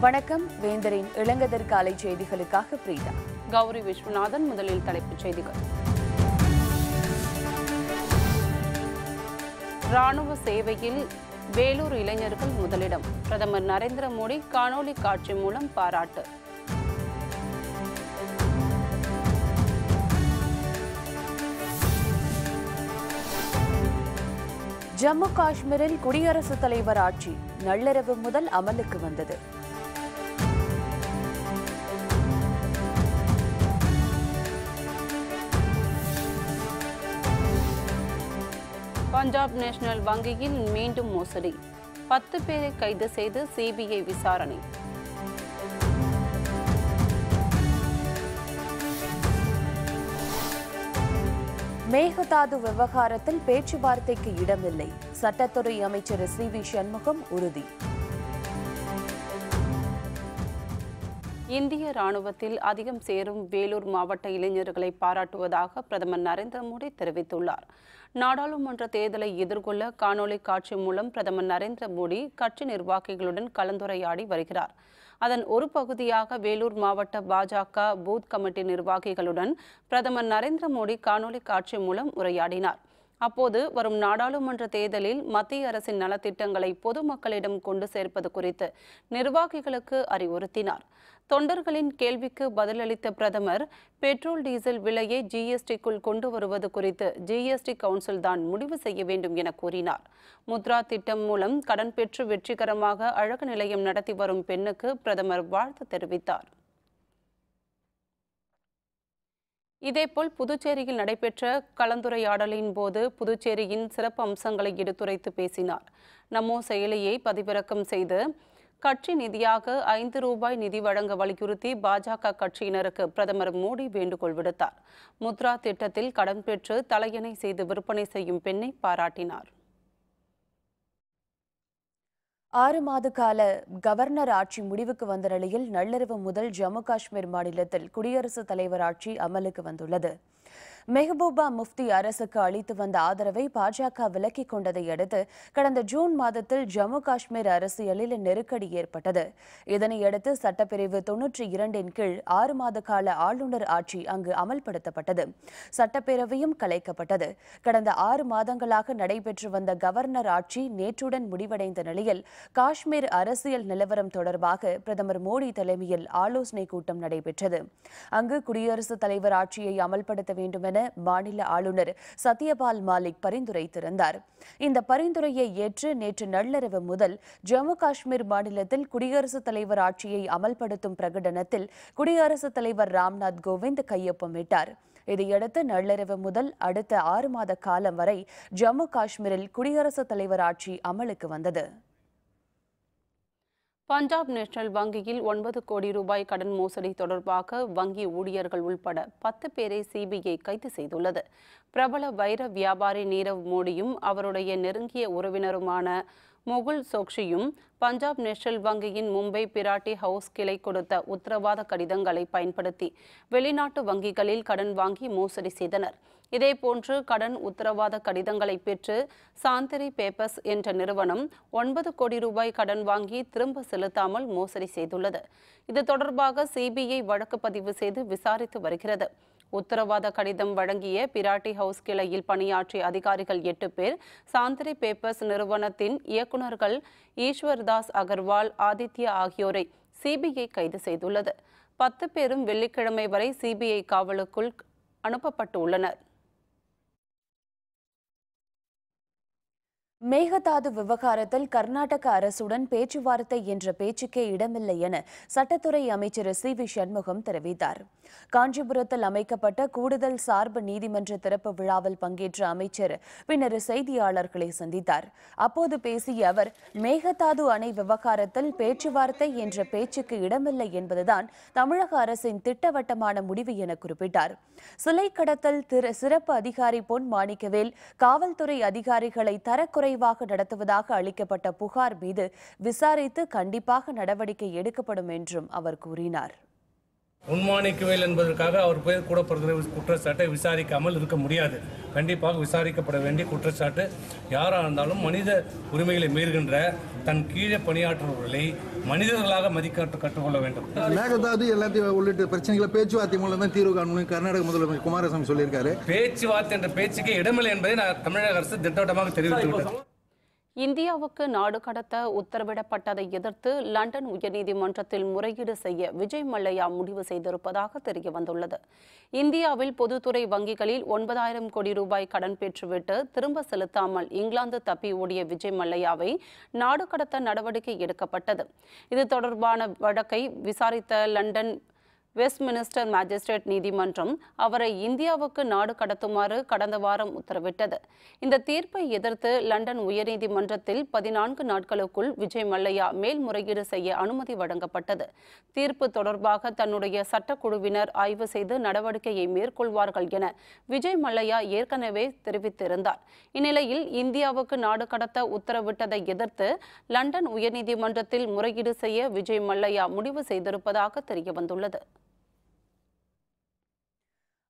வணக்கம். வேந்தரின் இளங்கதிர் காலை செய்திகளுக்காக பிரீதா. கௌரி விஸ்வநாதன். முதலில் தலைப்புச் செய்திகள். ராணுவ சேவையில் வேலூர் இளைஞர்கள் முதலிடம். பிரதமர் நரேந்திர மோடி காணொலி காட்சி மூலம் பாராட்டு. ஜம்மு காஷ்மீரில் குடியரசுத் தலைவர் ஆட்சி நள்ளிரவு முதல் அமலுக்கு வந்தது. பஞ்சாப் நேஷனல் வங்கியில் மீண்டும் மோசடி. 10 பேரை கைது செய்து சிபிஐ விசாரணை. மேகதாது விவகாரத்தில் பேச்சுவார்த்தைக்கு இடமில்லை. சட்டத்துறை அமைச்சர் சி.வி. சண்முகம் உறுதி. இந்திய ராணுவத்தில் அதிகம் சேரும் வேலூர் மாவட்ட இளைஞர்களை பாராட்டுவதாக பிரதமர் நரேந்திர மோடி தெரிவித்துள்ளார். நாடாளுமன்ற தேர்தலை எதிர்கொள்ள காணொலி காட்சி மூலம் பிரதமர் நரேந்திர மோடி கட்சி நிர்வாகிகளுடன் கலந்துரையாடி வருகிறார். அதன் ஒரு பகுதியாக வேலூர் மாவட்ட பாஜக பூத் கமிட்டி நிர்வாகிகளுடன் பிரதமர் நரேந்திர மோடி காணொலி காட்சி மூலம் உரையாடினார். அப்போது வரும் நாடாளுமன்ற தேர்தலில் மத்திய அரசின் நலத்திட்டங்களை பொதுமக்களிடம் கொண்டு சேர்ப்பது குறித்து நிர்வாகிகளுக்கு அறிவுறுத்தினார். தொண்டர்களின் கேள்விக்கு பதிலளித்த பிரதமர், பெட்ரோல் டீசல் விலையை ஜிஎஸ்டிக்குள் கொண்டு வருவது குறித்து ஜிஎஸ்டி கவுன்சில் தான் முடிவு செய்ய வேண்டும் என கூறினார். முத்ரா திட்டம் மூலம் கடன் பெற்று வெற்றிகரமாக அழகு நிலையம் நடத்தி வரும் பெண்ணுக்கு பிரதமர் வாழ்த்து தெரிவித்தார். இதேபோல் புதுச்சேரியில் நடைபெற்ற கலந்துரையாடலின் போது புதுச்சேரியின் சிறப்பு அம்சங்களை எடுத்துரைத்து பேசினார். நமோ செயலியை பதிவிறக்கம் செய்து கட்சி நிதியாக ₹5 நிதி வழங்க வலியுறுத்தி பாஜக கட்சியினருக்கு பிரதமர் மோடி வேண்டுகோள் விடுத்தார். முத்ரா திட்டத்தில் கடன் பெற்று தலையணை செய்து விற்பனை செய்யும் பெண்ணை பாராட்டினார். 6 மாத கால கவர்னர் ஆட்சி முடிவுக்கு வந்த நிலையில் நள்ளிரவு முதல் ஜம்மு காஷ்மீர் மாநிலத்தில் குடியரசுத் தலைவர் ஆட்சி அமலுக்கு வந்துள்ளது. மெஹபூபா முஃப்தி அரசுக்கு அளித்து வந்த ஆதரவை பாஜக விலக்கிக் கொண்டதை அடுத்து கடந்த ஜூன் மாதத்தில் ஜம்மு காஷ்மீர் அரசியலில் நெருக்கடி ஏற்பட்டது. இதனையடுத்து சட்டப்பிரிவு 92 கீழ் 6 மாத கால ஆளுநர் ஆட்சி அங்கு அமல்படுத்தப்பட்டது. சட்டப்பேரவையும் கலைக்கப்பட்டது. கடந்த 6 மாதங்களாக நடைபெற்று வந்த கவர்னர் ஆட்சி நேற்றுடன் முடிவடைந்த நிலையில் காஷ்மீர் அரசியல் நிலவரம் தொடர்பாக பிரதமர் மோடி தலைமையில் ஆலோசனை கூட்டம் நடைபெற்றது. அங்கு குடியரசுத் தலைவர் ஆட்சியை அமல்படுத்த வேண்டும் என மாநில ஆளுநர் சத்யபால் மாலிக் பரிந்துரைத்திருந்தார். இந்த பரிந்துரையை ஏற்று நேற்று நள்ளிரவு முதல் ஜம்மு காஷ்மீர் மாநிலத்தில் குடியரசுத் தலைவர் ஆட்சியை அமல்படுத்தும் பிரகடனத்தில் குடியரசுத் தலைவர் ராம்நாத் கோவிந்த் கையொப்பமிட்டார். இதையடுத்து நள்ளிரவு முதல் அடுத்த 6 மாத காலம் வரை ஜம்மு காஷ்மீரில் குடியரசுத் தலைவர் ஆட்சி அமலுக்கு வந்தது. பஞ்சாப் நேஷனல் வங்கியில் ₹9 கோடி கடன் மோசடி தொடர்பாக வங்கி ஊழியர்கள் உள்பட 10 பேரை சிபிஐ கைது செய்துள்ளது. பிரபல வைர வியாபாரி நீரவ் மோடியும் அவருடைய நெருங்கிய உறவினருமான முகுல் சோக்ஷியும் பஞ்சாப் நேஷனல் வங்கியின் மும்பை பிராட்டி ஹவுஸ் கிளை கொடுத்த உத்தரவாத கடிதங்களை பயன்படுத்தி வெளிநாட்டு வங்கிகளில் கடன் வாங்கி மோசடி செய்தனர். இதேபோன்று கடன் உத்தரவாத கடிதங்களை பெற்று சாந்தரி பேப்பர்ஸ் என்ற நிறுவனம் ₹9 கோடி கடன் வாங்கி திரும்ப செலுத்தாமல் மோசடி செய்துள்ளது. இது தொடர்பாக சிபிஐ வழக்கு பதிவு செய்து விசாரித்து வருகிறது. உத்தரவாத கடிதம் வழங்கிய பிராட்டி ஹவுஸ் கிளையில் பணியாற்றிய அதிகாரிகள் 8 பேர் சாந்தரி பேப்பர்ஸ் நிறுவனத்தின் இயக்குநர்கள் ஈஸ்வர்தாஸ் அகர்வால், ஆதித்யா ஆகியோரை சிபிஐ கைது செய்துள்ளது. 10 பேரும் வெள்ளிக்கிழமை வரை சிபிஐ காவலுக்குள் அனுப்பப்பட்டு உள்ளனர். மேகதாது விவகாரத்தில் கர்நாடக அரசுடன் பேச்சுவார்த்தை என்ற பேச்சுக்கே இடமில்லை என சட்டத்துறை அமைச்சர் சி.வி. சண்முகம் தெரிவித்தார். காஞ்சிபுரத்தில் அமைக்கப்பட்ட கூடுதல் சார்பு நீதிமன்ற திறப்பு விழாவில் பங்கேற்ற அமைச்சர் பின்னர் செய்தியாளர்களை சந்தித்தார். அப்போது பேசிய அவர், மேகதாது அணை விவகாரத்தில் பேச்சுவார்த்தை என்ற பேச்சுக்கு இடமில்லை என்பதுதான் தமிழக அரசின் திட்டவட்டமான முடிவு என குறிப்பிட்டார். சிலை கடத்தல் சிறப்பு அதிகாரி பொன் மாணிக்கவேல் காவல்துறை அதிகாரிகளை தரக்குறைவாக நடத்துவதாக அளிக்கப்பட்ட புகார் மீது விசாரித்து கண்டிப்பாக நடவடிக்கை எடுக்கப்படும் என்றும் அவர் கூறினார். உண்மாணிக்குவேல் என்பதற்காக அவர் பேர் கூடப்படுகிற குற்றச்சாட்டை விசாரிக்காமல் இருக்க முடியாது. கண்டிப்பாக விசாரிக்கப்பட வேண்டிய குற்றச்சாட்டு. யாராக இருந்தாலும் மனித உரிமைகளை மீறுகின்ற தன் கீழே பணியாற்றுபவர்களை மனிதர்களாக மதிக்க கற்றுக்கொள்ள வேண்டும். மேகதாது எல்லாத்தையும் உள்ளிட்ட பிரச்சனைகளை பேச்சுவார்த்தை மூலம் தான் தீர்வு காணணும் கர்நாடக முதலமைச்சர் குமாரசாமி சொல்லியிருக்காரு. பேச்சுவார்த்தை என்ற பேச்சுக்கே இடமில்லை என்பதை தமிழக அரசு திட்டவட்டமாக தெரிவித்துவிட்டது. இந்தியாவுக்கு நாடு கடத்த உத்தரவிடப்பட்டதை எதிர்த்து லண்டன் உயர்நீதிமன்றத்தில் முறையீடு செய்ய விஜய் மல்லையா முடிவு செய்திருப்பதாக தெரியவந்துள்ளது. இந்தியாவில் பொதுத்துறை வங்கிகளில் 9,000 கோடி ரூபாய் கடன் பெற்றுவிட்டு திரும்ப செலுத்தாமல் இங்கிலாந்து தப்பி ஓடிய விஜய் மல்லையாவை நாடு கடத்த நடவடிக்கை எடுக்கப்பட்டது. இது தொடர்பான வழக்கை விசாரித்த லண்டன் வெஸ்ட்மினிஸ்டர் மேஜிஸ்ட்ரேட் நீதிமன்றம் அவரை இந்தியாவுக்கு நாடு கடத்துமாறு கடந்த வாரம் உத்தரவிட்டது. இந்த தீர்ப்பை எதிர்த்து லண்டன் உயர்நீதிமன்றத்தில் 14 நாட்களுக்குள் விஜய் மல்லையா மேல்முறையீடு செய்ய அனுமதி வழங்கப்பட்டது. தீர்ப்பு தொடர்பாக தன்னுடைய சட்டக்குழுவினர் ஆய்வு செய்து நடவடிக்கையை மேற்கொள்வார்கள் என விஜய் மல்லையா ஏற்கனவே தெரிவித்திருந்தார். இந்நிலையில் இந்தியாவுக்கு நாடு கடத்த உத்தரவிட்டதை எதிர்த்து லண்டன் உயர்நீதிமன்றத்தில் முறையீடு செய்ய விஜய் மல்லையா முடிவு செய்திருப்பதாக தெரியவந்துள்ளது.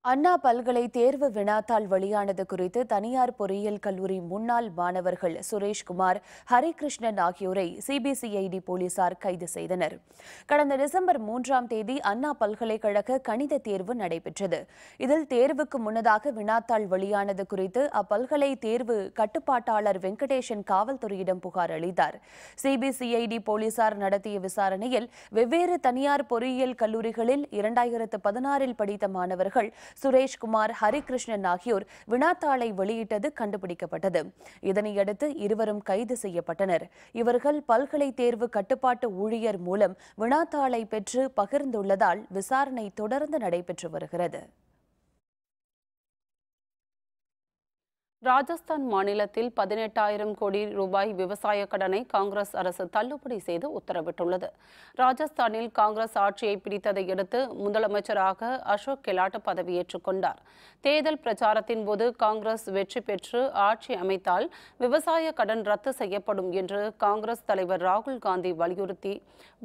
அண்ணா பல்கலை தேர்வு வினாத்தாள் வெளியானது குறித்து தனியார் பொறியியல் கல்லூரி முன்னாள் மாணவர்கள் சுரேஷ்குமார், ஹரிகிருஷ்ணன் ஆகியோரை சிபிசிஐடி போலீசார் கைது செய்தனர். கடந்த டிசம்பர் 3ஆம் தேதி அண்ணா பல்கலைக்கழக கணித தேர்வு நடைபெற்றது. இதில் தேர்வுக்கு முன்னதாக வினாத்தாள் வெளியானது குறித்து அப்பல்கலை தேர்வு கட்டுப்பாட்டாளர் வெங்கடேசன் காவல்துறையிடம் புகார் அளித்தார். சிபிசிஐடி போலீசார் நடத்திய விசாரணையில் வெவ்வேறு தனியார் பொறியியல் கல்லூரிகளில் 2016 படித்த மாணவர்கள் சுரேஷ்குமார், ஹரிகிருஷ்ணன் ஆகியோர் வினாத்தாளை வெளியிட்டது கண்டுபிடிக்கப்பட்டது. இதனையடுத்து இருவரும் கைது செய்யப்பட்டனர். இவர்கள் பல்கலை தேர்வு கட்டுப்பாட்டு ஊழியர் மூலம் வினாத்தாளை பெற்று பகிர்ந்துள்ளதால் விசாரணை தொடர்ந்து நடைபெற்று வருகிறது. ராஜஸ்தான் மாநிலத்தில் 18,000 கோடி ரூபாய் விவசாய கடனை காங்கிரஸ் அரசு தள்ளுபடி செய்து உத்தரவிட்டுள்ளது. ராஜஸ்தானில் காங்கிரஸ் ஆட்சியை பிடித்ததை அடுத்து முதலமைச்சராக அசோக் கெலாட் பதவியேற்றுக் கொண்டார். தேர்தல் பிரச்சாரத்தின் போது காங்கிரஸ் வெற்றி பெற்று ஆட்சி அமைத்தால் விவசாய கடன் ரத்து செய்யப்படும் என்று காங்கிரஸ் தலைவர் ராகுல் காந்தி வலியுறுத்தி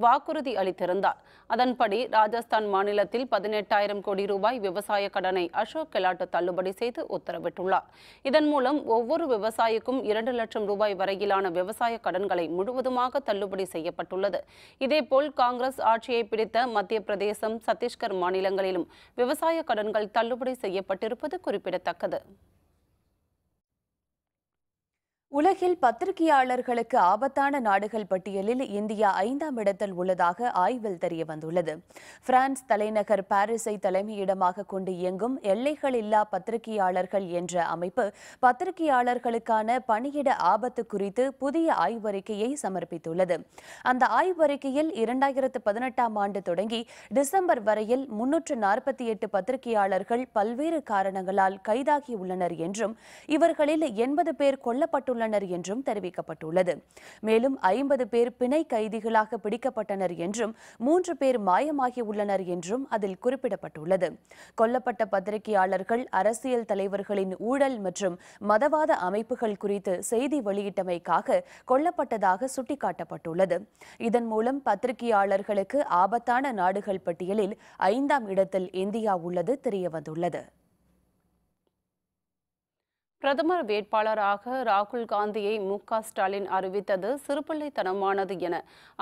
வாக்குறுதி அளித்திருந்தார். அதன்படி ராஜஸ்தான் மாநிலத்தில் 18,000 கோடி ரூபாய் விவசாய கடனை அசோக் கெலாட் தள்ளுபடி செய்து உத்தரவிட்டுள்ளார். இதன் மூலம் ஒவ்வொரு விவசாயிக்கும் 2 லட்சம் ரூபாய் வரையிலான விவசாய கடன்களை முழுவதுமாக தள்ளுபடி செய்யப்பட்டுள்ளது. இதேபோல் காங்கிரஸ் ஆட்சியை பிடித்த மத்திய பிரதேசம், சத்தீஸ்கர் மாநிலங்களிலும் விவசாய கடன்கள் தள்ளுபடி செய்யப்பட்டிருப்பது குறிப்பிடத்தக்கது. உலகில் பத்திரிகையாளர்களுக்கு ஆபத்தான நாடுகள் பட்டியலில் இந்தியா 5ஆம் இடத்தில் உள்ளதாக ஆய்வில் தெரியவந்துள்ளது. பிரான்ஸ் தலைநகர் பாரிஸை தலைமையிடமாக கொண்டு இயங்கும் எல்லைகள் இல்லா பத்திரிகையாளர்கள் என்ற அமைப்பு பத்திரிகையாளர்களுக்கான பணியிட ஆபத்து குறித்து புதிய ஆய்வறிக்கையை சமர்ப்பித்துள்ளது. அந்த ஆய்வறிக்கையில் 2018ஆம் ஆண்டு தொடங்கி டிசம்பர் வரையில் 348 பத்திரிகையாளர்கள் பல்வேறு காரணங்களால் கைதாகியுள்ளனர் என்றும் இவர்களில் 80 பேர் கொல்லப்பட்டுள்ளனர் என்றும் தெரிவிக்கப்பட்டுள்ளது. மேலும் 50 பேர் பிணை கைதிகளாக பிடிக்கப்பட்டனர் என்றும் 3 பேர் மாயமாகியுள்ளனர் என்றும் அதில் குறிப்பிடப்பட்டுள்ளது. கொல்லப்பட்ட பத்திரிகையாளர்கள் அரசியல் தலைவர்களின் ஊழல் மற்றும் மதவாத அமைப்புகள் குறித்து செய்தி வெளியிட்டமைக்காக கொல்லப்பட்டதாக சுட்டிக்காட்டப்பட்டுள்ளது. இதன் மூலம் பத்திரிகையாளர்களுக்கு ஆபத்தான நாடுகள் பட்டியலில் 5ஆம் இடத்தில் இந்தியா உள்ளது தெரியவந்துள்ளது. பிரதமர் வேட்பாளராக ராகுல் காந்தியை மு.க. ஸ்டாலின் அறிவித்தது சிறுபிள்ளைத்தனமானது என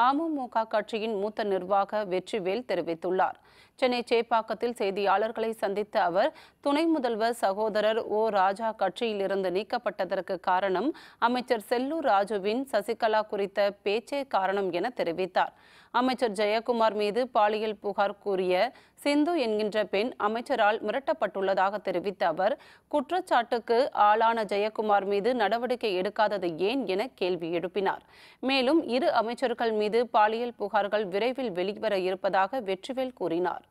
அமமுக கட்சியின் மூத்த நிர்வாக வெற்றிவேல் தெரிவித்துள்ளார். சென்னை சேப்பாக்கத்தில் செய்தியாளர்களை சந்தித்த அவர் துணை முதல்வர் சகோதரர் ஓ. ராஜா கட்சியிலிருந்து நீக்கப்பட்டதற்கு காரணம் அமைச்சர் செல்லூர் ராஜுவின் சசிகலா குறித்த பேச்சே காரணம் என தெரிவித்தார். அமைச்சர் ஜெயக்குமார் மீது பாலியல் புகார் கூறிய சிந்து என்கின்ற பெண் அமைச்சரால் மிரட்டப்பட்டுள்ளதாக தெரிவித்த அவர் குற்றச்சாட்டுக்கு ஆளான ஜெயக்குமார் மீது நடவடிக்கை எடுக்காதது ஏன் என கேள்வி எழுப்பினார். மேலும் 2 அமைச்சர்கள் மீது பாலியல் புகார்கள் விரைவில் வெளிவர இருப்பதாக வெற்றிவேல் கூறினார்.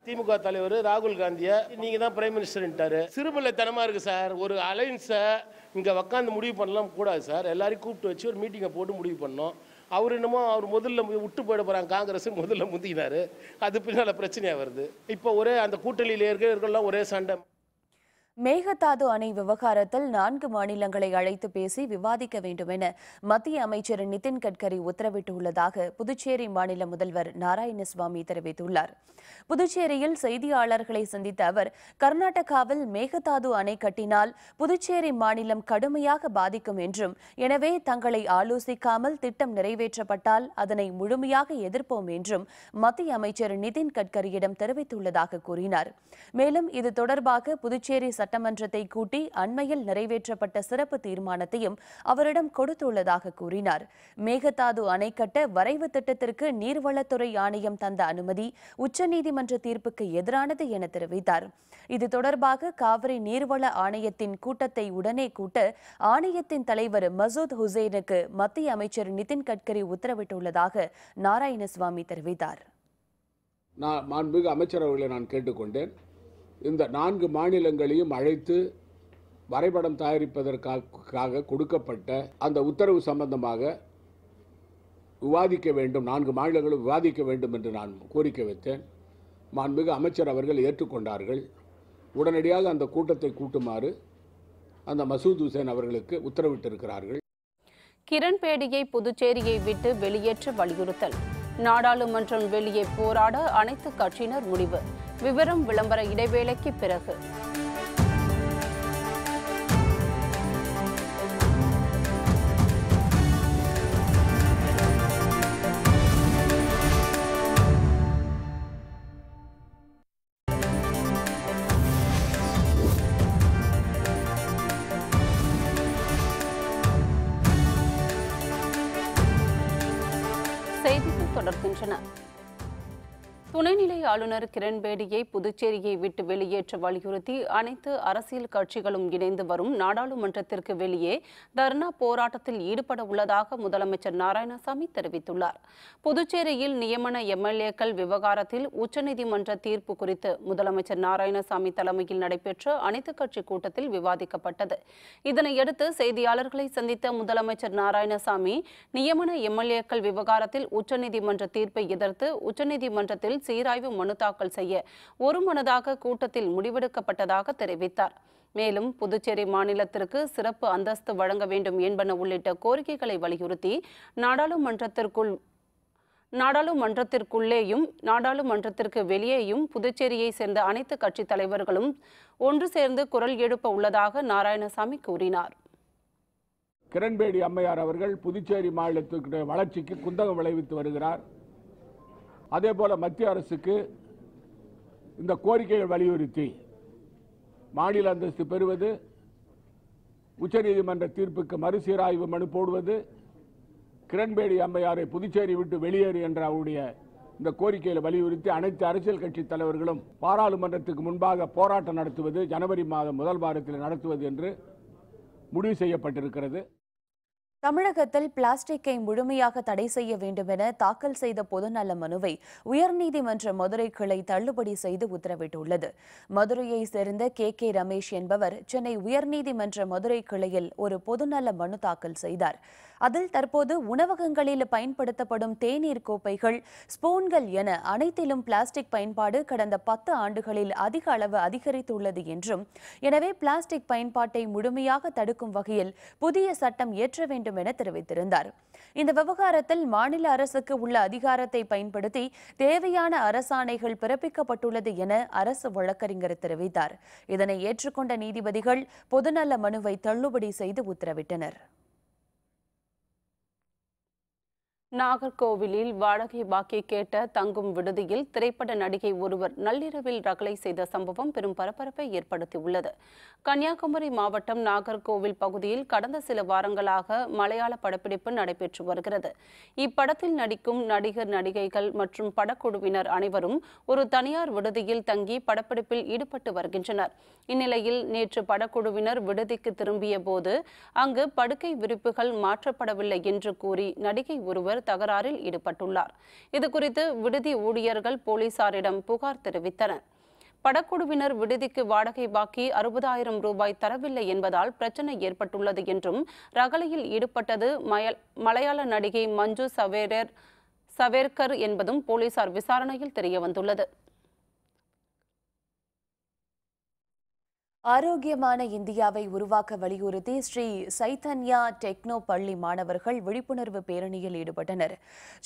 திமுக தலைவர் ராகுல் காந்தியை நீங்க தான் பிரைம் மினிஸ்டர்ன்ட்டாரு. சிறுபிள்ளைத்தனமா இருக்கு சார். ஒரு அலைன்ஸை இங்க உட்காந்து முடிவு பண்ணலாம் கூடாது சார். எல்லாரையும் கூப்பிட்டு வச்சு ஒரு மீட்டிங்கை போட்டு முடிவு பண்ணோம். அவர் என்னமோ அவர் முதல்ல விட்டு போயிட போகிறாங்க, காங்கிரஸ் முதல்ல முந்திக்கினாரு, அது பின்னால் பிரச்சனையாக வருது. இப்போ ஒரே அந்த கூட்டணியில் இருக்கிறவர்கள்லாம் ஒரே சண்டை. மேகதாது அணை விவகாரத்தில் 4 மாநிலங்களை அழைத்து பேசி விவாதிக்க வேண்டும் என மத்திய அமைச்சர் நிதின் கட்கரி உத்தரவிட்டுள்ளதாக புதுச்சேரி மாநில முதல்வர் நாராயணசுவாமி தெரிவித்துள்ளார். புதுச்சேரியில் செய்தியாளர்களை சந்தித்த அவர், கர்நாடகாவில் மேகதாது அணை கட்டினால் புதுச்சேரி மாநிலம் கடுமையாக பாதிக்கும் என்றும், எனவே தங்களை ஆலோசிக்காமல் திட்டம் நிறைவேற்றப்பட்டால் அதனை முழுமையாக எதிர்ப்போம் என்றும் மத்திய அமைச்சர் நிதின் கட்கரியிடம் தெரிவித்துள்ளதாக கூறினார். மேலும் இது தொடர்பாக புதுச்சேரி சட்டமன்றத்தை கூட்டி அண்மையில் நிறைவேற்றப்பட்ட சிறப்பு தீர்மானத்தையும் அவரிடம் கொடுத்துள்ளதாக கூறினார். மேகதாது அணை கட்ட வரைவு திட்டத்திற்கு நீர்வளத்துறை ஆணையம் தந்த அனுமதி உச்சநீதிமன்ற தீர்ப்புக்கு எதிரானது என தெரிவித்தார். இது தொடர்பாக காவிரி நீர்வள ஆணையத்தின் கூட்டத்தை உடனே கூட்ட ஆணையத்தின் தலைவர் மசூத் ஹுசைனுக்கு மத்திய அமைச்சர் நிதின் கட்கரி உத்தரவிட்டுள்ளதாக நாராயணசுவாமி தெரிவித்தார். மாண்புமிகு அமைச்சர் அவர்களை நான் கேட்டுக்கொண்டேன். இந்த 4 மாநிலங்களையும் அழைத்து வரைபடம் தயாரிப்பதற்காக கொடுக்கப்பட்ட அந்த உத்தரவு சம்பந்தமாக விவாதிக்க வேண்டும், 4 மாநிலங்களும் விவாதிக்க வேண்டும் என்று நான் கோரிக்கை வைத்தேன். மாண்புமிகு அமைச்சர் அவர்கள் ஏற்றுக்கொண்டார்கள். உடனடியாக அந்த கூட்டத்தை கூட்டுமாறு அந்த மசூத் ஹுசைன் அவர்களுக்கு உத்தரவிட்டிருக்கிறார்கள். கிரண்பேடியை புதுச்சேரியை விட்டு வெளியேற்ற வலியுறுத்தல். நாடாளுமன்றம் வெளியே போராட அனைத்து கட்சியினர் முடிவு. விவரம் விளம்பர இடைவேளைக்கு பிறகு. செய்திகள் தொடர்கின்றன. துணைநிலை ஆளுநர் கிரண்பேடியை புதுச்சேரியை விட்டு வெளியேற்ற வலியுறுத்தி அனைத்து அரசியல் கட்சிகளும் இணைந்து வரும் நாடாளுமன்றத்திற்கு வெளியே தர்ணா போராட்டத்தில் ஈடுபட உள்ளதாக முதலமைச்சர் நாராயணசாமி தெரிவித்துள்ளார். புதுச்சேரியில் நியமன எம்எல்ஏக்கள் விவகாரத்தில் உச்சநீதிமன்ற தீர்ப்பு குறித்து முதலமைச்சர் நாராயணசாமி தலைமையில் நடைபெற்ற அனைத்துக் கட்சி கூட்டத்தில் விவாதிக்கப்பட்டது. இதனையடுத்து செய்தியாளர்களை சந்தித்த முதலமைச்சர் நாராயணசாமி, நியமன எம்எல்ஏக்கள் விவகாரத்தில் உச்சநீதிமன்ற தீர்ப்பை எதிர்த்து உச்சநீதிமன்றத்தில் சீராய்வு மனு தாக்கல் செய்ய ஒருமனதாக கூட்டத்தில் முடிவெடுக்கப்பட்டதாக தெரிவித்தார். மேலும் புதுச்சேரி மாநிலத்திற்கு சிறப்பு அந்தஸ்து வழங்க வேண்டும் என்பன உள்ளிட்ட கோரிக்கைகளை வலியுறுத்தி நாடாளுமன்றத்திற்குள்ளேயும் நாடாளுமன்றத்திற்கு வெளியேயும் புதுச்சேரியை சேர்ந்த அனைத்து கட்சி தலைவர்களும் ஒன்று சேர்ந்து குரல் எழுப்ப உள்ளதாக நாராயணசாமி கூறினார். கிரண்பேடி அம்மையார் அவர்கள் புதுச்சேரி மாநிலத்திற்கு வளர்ச்சிக்கு குந்தகம் விளைவித்து வருகிறார். அதேபோல மத்திய அரசுக்கு இந்த கோரிக்கைகள் வலியுறுத்தி மாநில அந்தஸ்து பெறுவது, உச்சநீதிமன்ற தீர்ப்புக்கு மறுசீராய்வு மனு போடுவது, கிரண்பேடி அம்மையாரை புதுச்சேரி விட்டு வெளியேறு என்ற அவருடைய இந்த கோரிக்கைகளை வலியுறுத்தி அனைத்து அரசியல் கட்சி தலைவர்களும் பாராளுமன்றத்துக்கு முன்பாக போராட்டம் நடத்துவது ஜனவரி மாதம் முதல் வாரத்தில் நடத்துவது என்று முடிவு செய்யப்பட்டிருக்கிறது. தமிழகத்தில் பிளாஸ்டிக்கை முழுமையாக தடை செய்ய வேண்டும் என தாக்கல் செய்த பொதுநல மனுவை உயர்நீதிமன்ற மதுரை கிளை தள்ளுபடி செய்து உத்தரவிட்டுள்ளது. மதுரையை சேர்ந்த கே ரமேஷ் என்பவர் சென்னை உயர்நீதிமன்ற மதுரை கிளையில் ஒரு பொதுநல மனு தாக்கல் செய்தார். அதில் தற்போது உணவகங்களில் பயன்படுத்தப்படும் தேநீர் கோப்பைகள், ஸ்பூன்கள் என அனைத்திலும் பிளாஸ்டிக் பயன்பாடு கடந்த 10 ஆண்டுகளில் அதிக அளவு அதிகரித்துள்ளது என்றும், எனவே பிளாஸ்டிக் பயன்பாட்டை முழுமையாக தடுக்கும் வகையில் புதிய சட்டம் இயற்ற வேண்டும் என தெரிவித்திருந்தார். இந்த விவகாரத்தில் மாநில அரசுக்கு உள்ள அதிகாரத்தை பயன்படுத்தி தேவையான அரசாணைகள் பிறப்பிக்கப்பட்டுள்ளது என அரசு வழக்கறிஞர் தெரிவித்தார். இதனை ஏற்றுக்கொண்ட நீதிபதிகள் பொதுநல மனுவை தள்ளுபடி செய்து உத்தரவிட்டனர். நாகர்கோவிலில் வாடகை பாக்கி கேட்ட தங்கும் விடுதியில் திரைப்பட நடிகை ஒருவர் நள்ளிரவில் ரகளை செய்த சம்பவம் பெரும் பரபரப்பை ஏற்படுத்தியுள்ளது. கன்னியாகுமரி மாவட்டம் நாகர்கோவில் பகுதியில் கடந்த சில வாரங்களாக மலையாள படப்பிடிப்பு நடைபெற்று வருகிறது. இப்படத்தில் நடிக்கும் நடிகர், நடிகைகள் மற்றும் படக்குழுவினர் அனைவரும் ஒரு தனியார் விடுதியில் தங்கி படப்பிடிப்பில் ஈடுபட்டு வருகின்றனர். இந்நிலையில் நேற்று படக்குழுவினர் விடுதிக்கு திரும்பிய போது அங்கு படுக்கை விரிப்புகள் மாற்றப்படவில்லை என்று கூறி நடிகை ஒருவர் தகராறில் ஈடுபட்டுள்ளார். இதுகுறித்து விடுதி ஊழியர்கள் போலீசாரிடம் புகார் தெரிவித்தனர். படக்குழுவினர் விடுதிக்கு வாடகை பாக்கி 60,000 ரூபாய் தரவில்லை என்பதால் பிரச்சனை ஏற்பட்டுள்ளது என்றும், ரகளையில் ஈடுபட்டது மலையாள நடிகை மஞ்சு சவேர்கர் என்பதும் போலீசார் விசாரணையில் தெரியவந்துள்ளது. ஆரோக்கியமான இந்தியாவை உருவாக்க வலியுறுத்தி ஸ்ரீ சைதன்யா டெக்னோ பள்ளி மாணவர்கள் விழிப்புணர்வு பேரணியில் ஈடுபட்டனர்.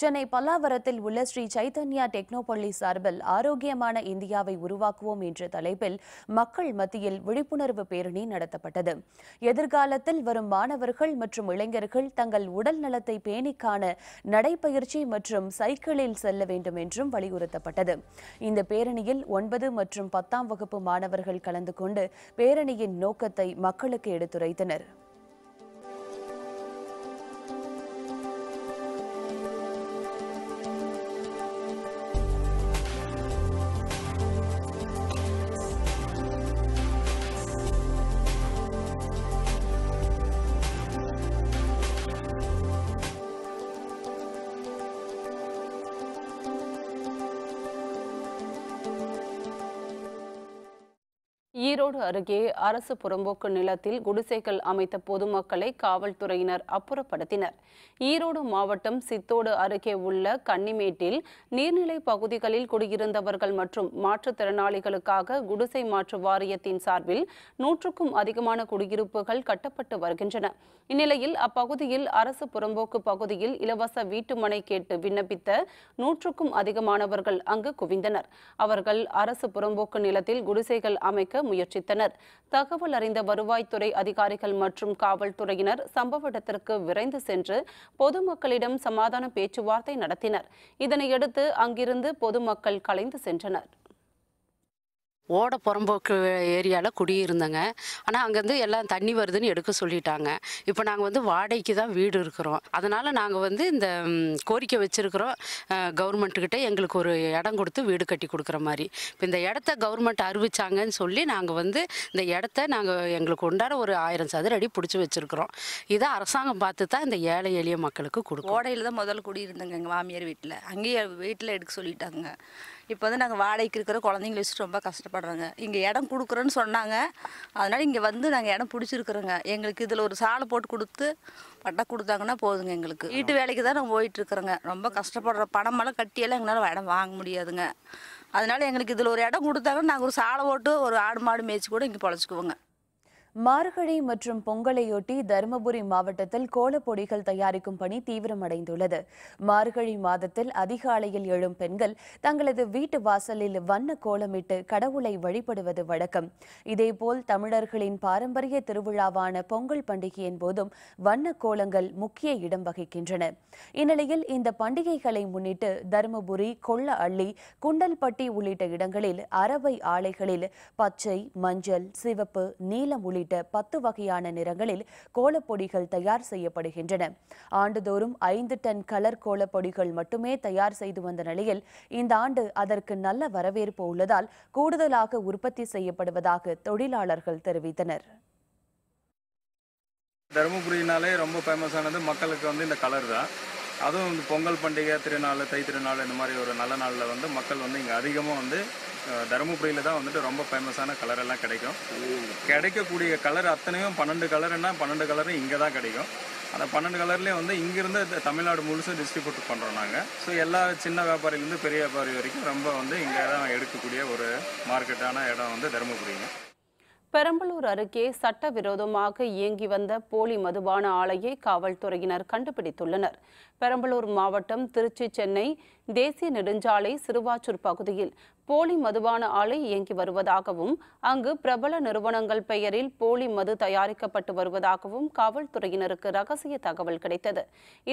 சென்னை பல்லாவரத்தில் உள்ள ஸ்ரீ சைதன்யா டெக்னோ பள்ளி சார்பில் ஆரோக்கியமான இந்தியாவை உருவாக்குவோம் என்ற தலைப்பில் மக்கள் மத்தியில் விழிப்புணர்வு பேரணி நடத்தப்பட்டது. எதிர்காலத்தில் வரும் மாணவர்கள் மற்றும் இளைஞர்கள் தங்கள் உடல் நலத்தை பேணிக்காண நடைபயிற்சி மற்றும் சைக்கிளில் செல்ல வேண்டும் என்றும் வலியுறுத்தப்பட்டது. இந்த பேரணியில் 9 மற்றும் 10ஆம் வகுப்பு மாணவர்கள் கலந்து கொண்டு பேரணியின் நோக்கத்தை மக்களுக்கு எடுத்துரைத்தனர். ஈரோடு அருகே அரசு புறம்போக்கு நிலத்தில் குடிசைகள் அமைத்த பொதுமக்களை காவல்துறையினர் அப்புறப்படுத்தினர். ஈரோடு மாவட்டம் சித்தோடு அருகே உள்ள கன்னிமேட்டில் நீர்நிலை பகுதிகளில் குடியிருந்தவர்கள் மற்றும் மாற்றுத்திறனாளிகளுக்காக குடிசை மாற்று வாரியத்தின் சார்பில் 100க்கும் அதிகமான குடியிருப்புகள் கட்டப்பட்டு வருகின்றன. இந்நிலையில் அப்பகுதியில் அரசு புறம்போக்கு பகுதியில் இலவச வீட்டுமனை கேட்டு விண்ணப்பித்த 100க்கும் அதிகமானவர்கள் அங்கு குவிந்தனர். அவர்கள் அரசு புறம்போக்கு நிலத்தில் குடிசைகள் அமைக்க முயற்சித்தனர். தகவல் அறிந்த வருவாய்த்துறை அதிகாரிகள் மற்றும் காவல்துறையினர் சம்பவ இடத்திற்கு விரைந்து சென்று பொதுமக்களிடம் சமாதான பேச்சுவார்த்தை நடத்தினர். இதனையடுத்து அங்கிருந்து பொதுமக்கள் கலைந்து சென்றனர். ஓட புறம்போக்கு ஏரியாவில் குடியிருந்தங்க. ஆனால் அங்கேருந்து எல்லாம் தண்ணி வருதுன்னு எடுக்க சொல்லிட்டாங்க. இப்போ நாங்கள் வாடகைக்கு தான் வீடு இருக்கிறோம். அதனால் நாங்கள் இந்த கோரிக்கை வச்சுருக்கிறோம் கவர்மெண்ட்டுக்கிட்ட எங்களுக்கு ஒரு இடம் கொடுத்து வீடு கட்டி கொடுக்குற மாதிரி. இப்போ இந்த இடத்த கவர்மெண்ட் அறிவிச்சாங்கன்னு சொல்லி நாங்கள் இந்த இடத்த எங்களுக்கு உண்டான ஒரு 1000 சதுர அடி பிடிச்சி வச்சுருக்கிறோம். இதை அரசாங்கம் பார்த்து தான் இந்த ஏழை எளிய மக்களுக்கு கொடுக்கும். ஓடையில் தான் முதல்ல குடியிருந்தங்க எங்கள் மாமியார் வீட்டில். அங்கேயே வீட்டில் எடுக்க சொல்லிட்டாங்க. இப்போ நாங்கள் வாடகைக்கு இருக்கிற குழந்தைங்கள வச்சுட்டு ரொம்ப கஷ்டப்படுறோங்க. இங்கே இடம் கொடுக்குறோன்னு சொன்னாங்க. அதனால் இங்கே நாங்கள் இடம் பிடிச்சிருக்குறோங்க. எங்களுக்கு இதில் ஒரு சாலை போட்டு கொடுத்து பட்டா கொடுத்தாங்கன்னா போதுங்க. எங்களுக்கு வீட்டு வேலைக்கு தான் நாங்கள் போயிட்டுருக்குறோங்க. ரொம்ப கஷ்டப்படுறோம். பணமெல்லாம் கட்டியெல்லாம் எங்களால் இடம் வாங்க முடியாதுங்க. அதனால் எங்களுக்கு இதில் ஒரு இடம் கொடுத்தாங்கன்னா நாங்கள் ஒரு சாலை போட்டு ஒரு ஆடு மாடு மேய்ச்சி கூட இங்கே பொழைச்சிக்குவோங்க. மார்கழி மற்றும் பொங்கலையொட்டி தருமபுரி மாவட்டத்தில் கோலப்பொடிகள் தயாரிக்கும் பணி தீவிரமடைந்துள்ளது. மார்கழி மாதத்தில் அதிகாலையில் எழும் பெண்கள் தங்களது வீட்டு வாசலில் வண்ண கோலமிட்டு கடவுளை வழிபடுவது வழக்கம். இதேபோல் தமிழர்களின் பாரம்பரிய திருவிழாவான பொங்கல் பண்டிகையின் போதும் வண்ண கோலங்கள் முக்கிய இடம் வகிக்கின்றன. இந்நிலையில் இந்த பண்டிகைகளை முன்னிட்டு தருமபுரி, கொள்ள அள்ளி, குண்டல்பட்டி உள்ளிட்ட இடங்களில் அரவை ஆலைகளில் பச்சை, மஞ்சள், சிவப்பு, நீலம் உள்ளிட்ட 10 வகையான நிறங்களில் கோலப்பொடிகள் தயார் செய்யப்படுகின்றன. ஆண்டுதோறும் 5 டன் கலர் கோலப்பொடிகள் மட்டுமே தயார் செய்து வந்த நிலையில் இந்த ஆண்டு அதற்கு நல்ல வரவேற்பு உள்ளதால் கூடுதலாக உற்பத்தி செய்யப்படுவதாக தொழிலாளர்கள் தெரிவித்தனர். தருமபுரினாலே ரொம்ப ஃபேமஸானது மக்களுக்கு இந்த கலர் தான். அதுவும் பொங்கல் பண்டிகை, திருநாள், தை திருநாள், இந்த மாதிரி ஒரு நல்ல நாளில் மக்கள் இங்கே அதிகமாக தருமபுரியில் தான் ரொம்ப ஃபேமஸான கலர் எல்லாம் கிடைக்கும். கிடைக்கக்கூடிய கலர் அத்தனையும் 12 கலர்னா 12 கலரும் இங்கே தான் கிடைக்கும். அந்த 12 கலர்லேயும் இங்கிருந்து தமிழ்நாடு முழுசும் டிஸ்ட்ரிபியூட் பண்ணுறோம் நாங்கள். ஸோ எல்லா சின்ன வியாபாரிலேருந்து பெரிய வியாபாரி வரைக்கும் ரொம்ப இங்கே தான் எடுக்கக்கூடிய ஒரு மார்க்கெட்டான இடம் தருமபுரிங்க. பெரம்பலூர் அருகே சட்டவிரோதமாக இயங்கி வந்த போலி மதுபான ஆலையை காவல்துறையினர் கண்டுபிடித்துள்ளனர். பெரம்பலூர் மாவட்டம் திருச்சி சென்னை தேசிய நெடுஞ்சாலை சிறுவாச்சூர் பகுதியில் போலி மதுபான ஆலை இயங்கி வருவதாகவும் அங்கு பிரபல நிறுவனங்கள் பெயரில் போலி மது தயாரிக்கப்பட்டு வருவதாகவும் காவல்துறையினருக்கு ரகசிய தகவல் கிடைத்தது.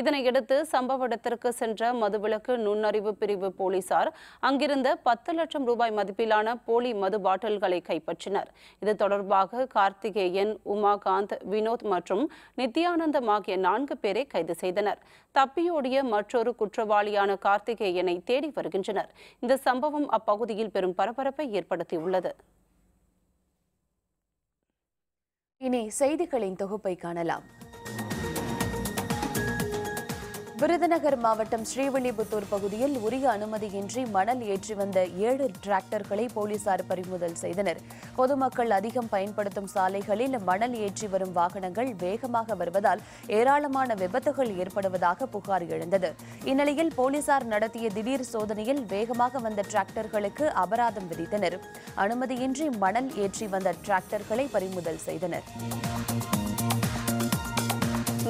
இதனையடுத்து சம்பவ இடத்திற்கு சென்ற மதுவிலக்கு நுண்ணறிவு பிரிவு போலீசார் அங்கிருந்த 10 லட்சம் ரூபாய் மதிப்பிலான போலி மது பாட்டில்களை கைப்பற்றினர். இது தொடர்பாக கார்த்திகேயன், உமாகாந்த், வினோத் மற்றும் நித்யானந்தம் ஆகிய 4 பேரை கைது செய்தனர். தப்பியோடிய மற்றொரு குற்றவாளியான கார்த்திகேயனை தேடி வருகின்றனர். இந்த சம்பவம் அப்பகுதியில் பெரும் பரபரப்பை ஏற்படுத்தியுள்ளது. இனி செய்திகளின் தொகுப்பை காணலாம். விருதுநகர் மாவட்டம் ஸ்ரீவில்லிபுத்தூர் பகுதியில் உரிய அனுமதியின்றி மணல் ஏற்றி வந்த 7 டிராக்டர்களை போலீசார் பறிமுதல் செய்தனர். பொதுமக்கள் அதிகம் பயன்படுத்தும் சாலைகளில் மணல் ஏற்றி வரும் வாகனங்கள் வேகமாக வருவதால் ஏராளமான விபத்துகள் ஏற்படுவதாக புகார் எழுந்தது. இந்நிலையில் போலீசார் நடத்திய திடீர் சோதனையில் வேகமாக வந்த டிராக்டர்களுக்கு அபராதம் விதித்தனர். அனுமதியின்றி மணல் ஏற்றி வந்த டிராக்டர்களை பறிமுதல் செய்தனர்.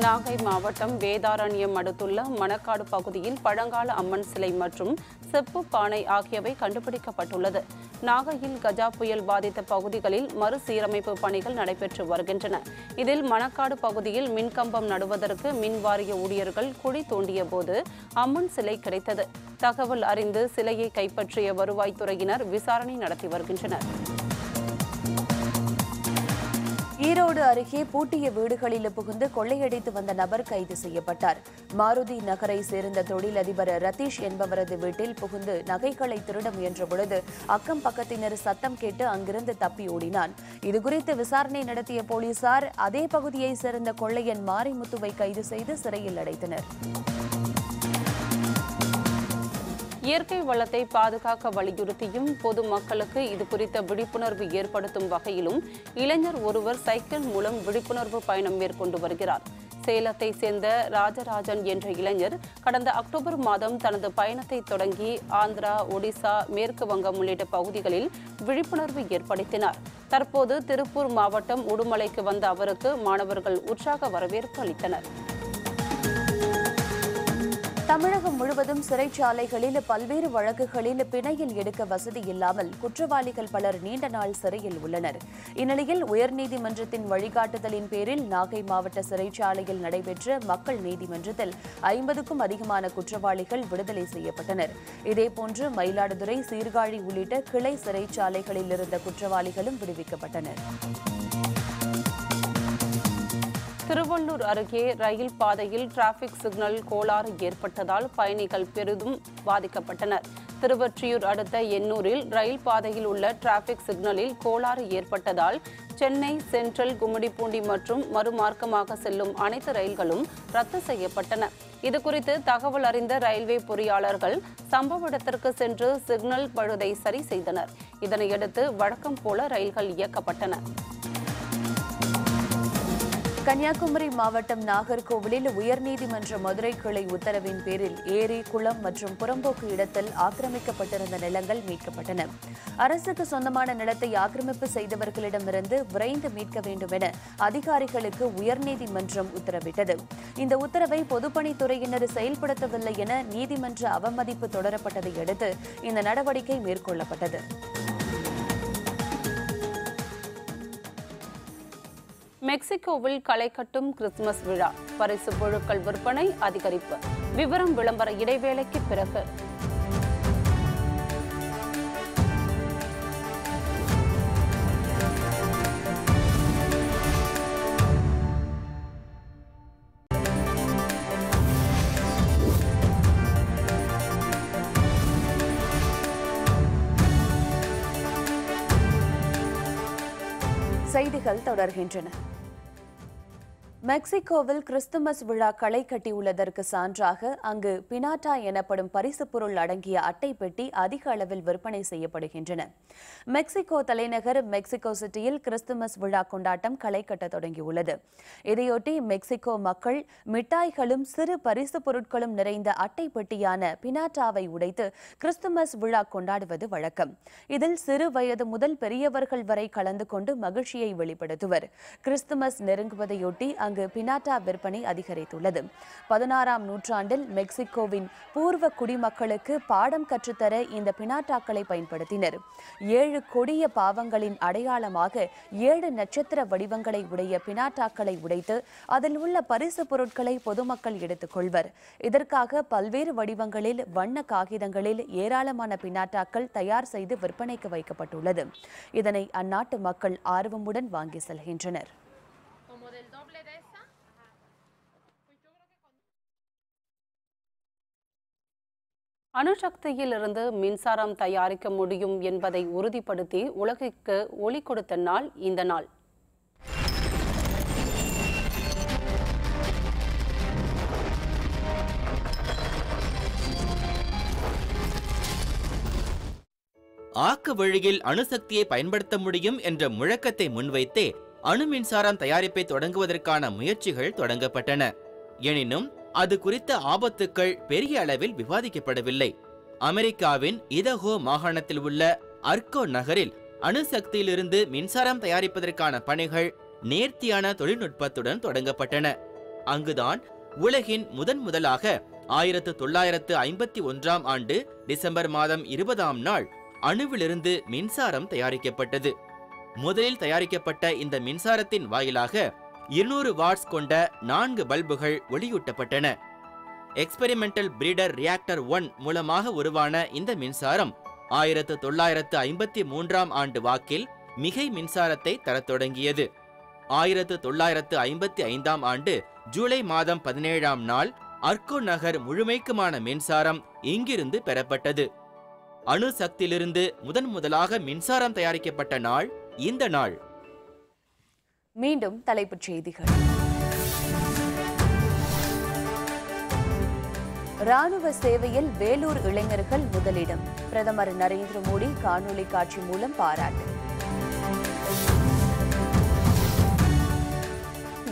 நாகை மாவட்டம் வேதாரண்யம் அடுத்துள்ள மணக்காடு பகுதியில் பழங்கால அம்மன் சிலை மற்றும் செப்பு பானை ஆகியவை கண்டுபிடிக்கப்பட்டுள்ளது. நாகையில் கஜா புயல் பாதித்த பகுதிகளில் மறுசீரமைப்பு பணிகள் நடைபெற்று வருகின்றன. இதில் மணக்காடு பகுதியில் மின்கம்பம் நடுவதற்கு மின்வாரிய ஊழியர்கள் குழி தோண்டிய போது அம்மன் சிலை கிடைத்தது. தகவல் அறிந்து சிலையை கைப்பற்றிய வருவாய்த்துறையினர் விசாரணை நடத்தி வருகின்றனர். ஈரோடு அருகே பூட்டிய வீடுகளில் புகுந்து கொள்ளையடித்து வந்த நபர் கைது செய்யப்பட்டார். மாருதி நகரை சேர்ந்த தொழிலதிபர் ரதீஷ் என்பவரது வீட்டில் புகுந்து நகைகளை திருட முயன்றபொழுது அக்கம் பக்கத்தினர் சத்தம் கேட்டு அங்கிருந்து தப்பி ஓடினான். இதுகுறித்து விசாரணை நடத்திய போலீசார் அதே பகுதியைச் சேர்ந்த கொள்ளையன் மாரிமுத்துவை கைது செய்து சிறையில் அடைத்தனர். இயற்கை வளத்தை பாதுகாக்க வலியுறுத்தியும் பொதுமக்களுக்கு இது குறித்த விழிப்புணர்வு ஏற்படுத்தும் வகையிலும் இளைஞர் ஒருவர் சைக்கிள் மூலம் விழிப்புணர்வு பயணம் மேற்கொண்டு வருகிறார். சேலத்தை சேர்ந்த ராஜராஜன் என்ற இளைஞர் கடந்த அக்டோபர் மாதம் தனது பயணத்தை தொடங்கி ஆந்திரா, ஒடிசா, மேற்கு வங்கம் உள்ளிட்ட பகுதிகளில் விழிப்புணர்வு ஏற்படுத்தினார். தற்போது திருப்பூர் மாவட்டம் உடுமலைக்கு வந்த அவருக்கு மாணவர்கள் உற்சாக வரவேற்பு அளித்தனர். தமிழகம் முழுவதும் சிறைச்சாலைகளில் பல்வேறு வழக்குகளில் பிணையில் எடுக்க வசதி இல்லாமல் குற்றவாளிகள் பலர் நீண்ட நாள் சிறையில் உள்ளனர். இந்நிலையில் உயர்நீதிமன்றத்தின் வழிகாட்டுதலின் பேரில் நாகை மாவட்ட சிறைச்சாலையில் நடைபெற்ற மக்கள் நீதிமன்றத்தில் 50க்கும் அதிகமான குற்றவாளிகள் விடுதலை செய்யப்பட்டனர். இதேபோன்று மயிலாடுதுறை, சீர்காழி உள்ளிட்ட கிளை சிறைச்சாலைகளில் இருந்த குற்றவாளிகளும் விடுவிக்கப்பட்டனர். திருவள்ளூர் அருகே ரயில் பாதையில் டிராபிக் சிக்னல் கோளாறு ஏற்பட்டதால் பயணிகள் பெரிதும் பாதிக்கப்பட்டனர். திருவொற்றியூர் அடுத்த எண்ணூரில் ரயில் பாதையில் உள்ள டிராபிக் சிக்னலில் கோளாறு ஏற்பட்டதால் சென்னை சென்ட்ரல், கும்மிடிப்பூண்டி மற்றும் மறுமார்க்கமாக செல்லும் அனைத்து ரயில்களும் ரத்து செய்யப்பட்டன. இதுகுறித்து தகவல் அறிந்த ரயில்வே பொறியாளர்கள் சம்பவ இடத்திற்கு சென்று சிக்னல் பழுதை சரி செய்தனர். இதனையடுத்து வழக்கம் போல ரயில்கள் இயக்கப்பட்டன. கன்னியாகுமரி மாவட்டம் நாகர்கோவிலில் உயர்நீதிமன்ற மதுரை கிளை உத்தரவின் பேரில் ஏரி, குளம் மற்றும் புறம்போக்கு இடத்தில் ஆக்கிரமிக்கப்பட்டிருந்த நிலங்கள் மீட்கப்பட்டன. அரசுக்கு சொந்தமான நிலத்தை ஆக்கிரமிப்பு செய்தவர்களிடமிருந்து விரைந்து மீட்க வேண்டும் என அதிகாரிகளுக்கு உயர்நீதிமன்றம் உத்தரவிட்டது. இந்த உத்தரவை பொதுப்பணித்துறையினர் செயல்படுத்தவில்லை என நீதிமன்ற அவமதிப்பு தொடரப்பட்டதை அடுத்து இந்த நடவடிக்கை மேற்கொள்ளப்பட்டது. மெக்சிகோவில் களை கட்டும் கிறிஸ்துமஸ் விழா, பரிசு பொருட்கள் விற்பனை அதிகரிப்பு. விவரம் விளம்பர இடைவேளைக்கு பிறகு. செய்திகள் தொடர்கின்றன. மெக்சிகோவில் கிறிஸ்துமஸ் விழா களை கட்டியுள்ளதற்கு சான்றாக அங்கு பினாட்டா எனப்படும் பரிசு பொருள் அடங்கிய அட்டை பெட்டி அதிக அளவில் விற்பனை செய்யப்படுகின்றன. மெக்சிகோ தலைநகர் மெக்சிகோ சிட்டியில் கிறிஸ்துமஸ் விழா கொண்டாட்டம் களை கட்ட தொடங்கியுள்ளது. இதையொட்டி மெக்சிகோ மக்கள் மிட்டாய்களும் சிறு பரிசு பொருட்களும் நிறைந்த அட்டை பெட்டியான பினாட்டாவை உடைத்து கிறிஸ்துமஸ் விழா கொண்டாடுவது வழக்கம். இதில் சிறு வயது முதல் பெரியவர்கள் வரை கலந்து கொண்டு மகிழ்ச்சியை வெளிப்படுத்துவர். கிறிஸ்துமஸ் நெருங்குவதையொட்டி அங்கு பினாட்டா விற்பனை அதிகரித்துள்ளது. 16ஆம் நூற்றாண்டில் மெக்சிகோவின் பூர்வ குடிமக்களுக்கு பாடம் கற்றுத்தர இந்த பினாட்டாக்களை பயன்படுத்தினர். 7 கொடிய பாவங்களின் அடையாளமாக 7 நட்சத்திர வடிவங்களை உடைய பினாட்டாக்களை உடைத்து அதில் உள்ள பரிசு பொருட்களை பொதுமக்கள் எடுத்துக் கொள்வர். இதற்காக பல்வேறு வடிவங்களில் வண்ண காகிதங்களில் ஏராளமான பினாட்டாக்கள் தயார் செய்து விற்பனைக்கு வைக்கப்பட்டுள்ளது. இதனை அந்நாட்டு மக்கள் ஆர்வமுடன் வாங்கி செல்கின்றனர். அணுசக்தியிலிருந்து மின்சாரம் தயாரிக்க முடியும் என்பதை உறுதிப்படுத்தி உலகிற்கு ஒளி கொடுத்த நாள் இந்த நாள். ஆக்க வழியில் அணுசக்தியை பயன்படுத்த முடியும் என்ற முழக்கத்தை முன்வைத்தே அணு மின்சாரம் தயாரிப்பை தொடங்குவதற்கான முயற்சிகள் தொடங்கப்பட்டன. எனினும் அது குறித்த ஆபத்துக்கள் பெரிய அளவில் விவாதிக்கப்படவில்லை. அமெரிக்காவின் இதஹோ மாகாணத்தில் உள்ள அர்கோ நகரில் அணுசக்தியிலிருந்து மின்சாரம் தயாரிப்பதற்கான பணிகள் நேர்த்தியான தொழில்நுட்பத்துடன் தொடங்கப்பட்டன. அங்குதான் உலகின் முதலாக 1951ஆம் ஆண்டு டிசம்பர் மாதம் 20ஆம் நாள் அணுவிலிருந்து மின்சாரம் தயாரிக்கப்பட்டது. முதலில் தயாரிக்கப்பட்ட இந்த மின்சாரத்தின் வாயிலாக 200 வாட்ஸ் கொண்ட 4 பல்புகள் ஒளியூட்டப்பட்டன. எக்ஸ்பெரிமெண்டல் பிரீடர் ரியாக்டர் 1 மூலமாக உருவான இந்த மின்சாரம் 1953ஆம் ஆண்டு வாக்கில் மிகை மின்சாரத்தை தரத் தொடங்கியது. 1955ஆம் ஆண்டு ஜூலை மாதம் 17ஆம் நாள் அர்கோ நகர் முழுமைக்குமான மின்சாரம் இங்கிருந்து பெறப்பட்டது. அணு சக்தியிலிருந்து முதலாக மின்சாரம் தயாரிக்கப்பட்ட நாள் இந்த நாள். மீண்டும் தலைப்புச் செய்திகள். ராணுவ சேவையில் வேலூர் இளைஞர்கள் முதலிடம். பிரதமர் நரேந்திர மோடி காணொலி காட்சி மூலம் பாராட்டு.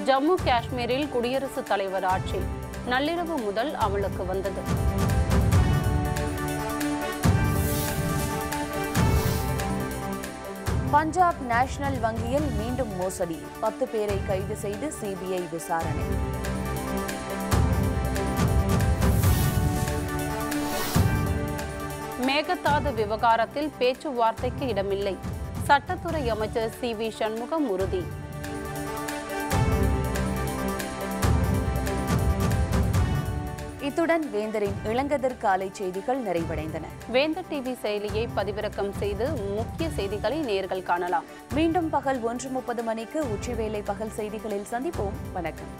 ஜம்மு காஷ்மீரில் குடியரசுத் தலைவர் ஆட்சி நள்ளிரவு முதல் அமலுக்கு வந்தது. பஞ்சாப் நேஷனல் வங்கியில் மீண்டும் மோசடி. 10 பேரை கைது செய்து சிபிஐ விசாரணை. மேகதாது விவகாரத்தில் பேச்சுவார்த்தைக்கு இடமில்லை. சட்டத்துறை அமைச்சர் சி.வி. சண்முகம் உறுதி. இத்துடன் வேந்தரின் இளங்கதிர் காலை செய்திகள் நிறைவடைந்தன. வேந்தர் டிவி செயலியை பதிவிறக்கம் செய்து முக்கிய செய்திகளை நேயர்கள் காணலாம். மீண்டும் பகல் 1:30 மணிக்கு உச்சிவேளை பகல் செய்திகளில் சந்திப்போம். வணக்கம்.